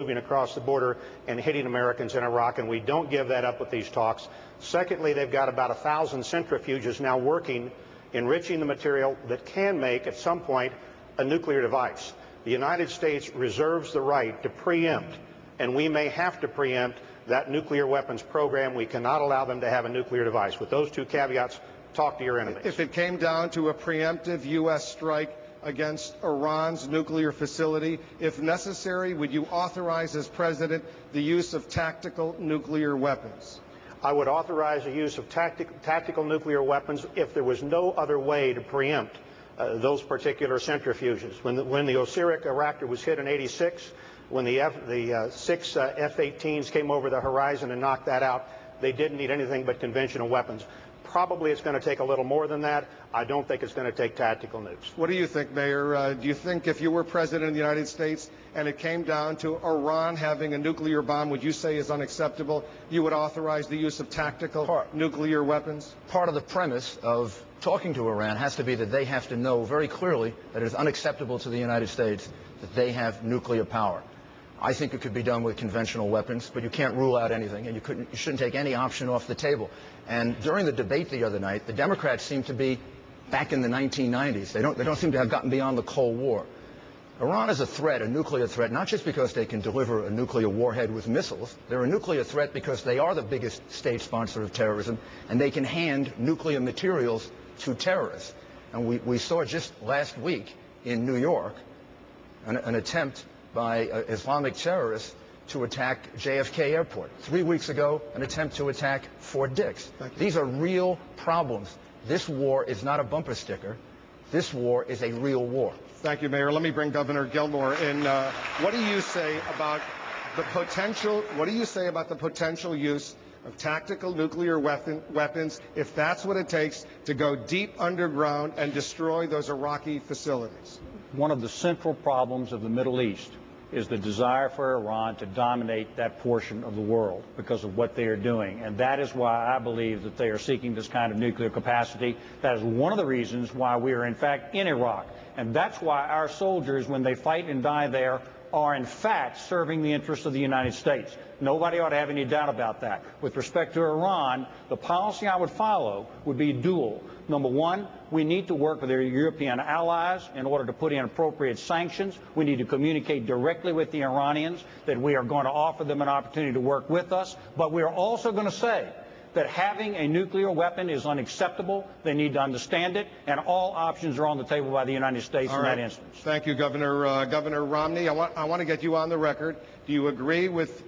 moving across the border and hitting Americans in Iraq, and we don't give that up with these talks. Secondly, they've got about 1,000 centrifuges now working, enriching the material that can make, at some point, a nuclear device. The United States reserves the right to preempt, and we may have to preempt that nuclear weapons program. We cannot allow them to have a nuclear device. With those two caveats, talk to your enemies. If it came down to a preemptive U.S. strike against Iran's nuclear facility, if necessary, would you authorize as president the use of tactical nuclear weapons? I would authorize the use of tactical nuclear weapons if there was no other way to preempt those particular centrifuges. When the Osiris reactor was hit in '86, when the 6 F-18s came over the horizon and knocked that out, they didn't need anything but conventional weapons. Probably it's going to take a little more than that. I don't think it's going to take tactical nukes. What do you think, Mayor? Do you think if you were president of the United States and it came down to Iran having a nuclear bomb, would you say is unacceptable, you would authorize the use of tactical nuclear weapons? Part of the premise of talking to Iran has to be that they have to know very clearly that it is unacceptable to the United States that they have nuclear power. I think it could be done with conventional weapons, but you can't rule out anything, and you shouldn't take any option off the table. And during the debate the other night, the Democrats seem to be back in the 1990s. They don't seem to have gotten beyond the Cold War. Iran is a threat, a nuclear threat, not just because they can deliver a nuclear warhead with missiles. They're a nuclear threat because they are the biggest state sponsor of terrorism, and they can hand nuclear materials to terrorists. And we saw just last week in New York an attempt by Islamic terrorists to attack JFK Airport. 3 weeks ago, an attempt to attack Fort Dix. These are real problems. This war is not a bumper sticker. This war is a real war. Thank you, Mayor. Let me bring Governor Gilmore in. What do you say about the potential? What do you say about the potential use of tactical nuclear weapons, if that's what it takes to go deep underground and destroy those Iraqi facilities? One of the central problems of the Middle East is the desire for Iran to dominate that portion of the world because of what they are doing. And that is why I believe that they are seeking this kind of nuclear capacity. That is one of the reasons why we are, in fact, in Iraq. And that's why our soldiers, when they fight and die there, are in fact serving the interests of the United States. Nobody ought to have any doubt about that. With respect to Iran, the policy I would follow would be dual. Number one, we need to work with our European allies in order to put in appropriate sanctions. We need to communicate directly with the Iranians that we are going to offer them an opportunity to work with us. But we are also going to say that having a nuclear weapon is unacceptable. They need to understand it, and all options are on the table by the United States in that instance. Thank you, Governor. Governor Romney, I want to get you on the record. Do you agree with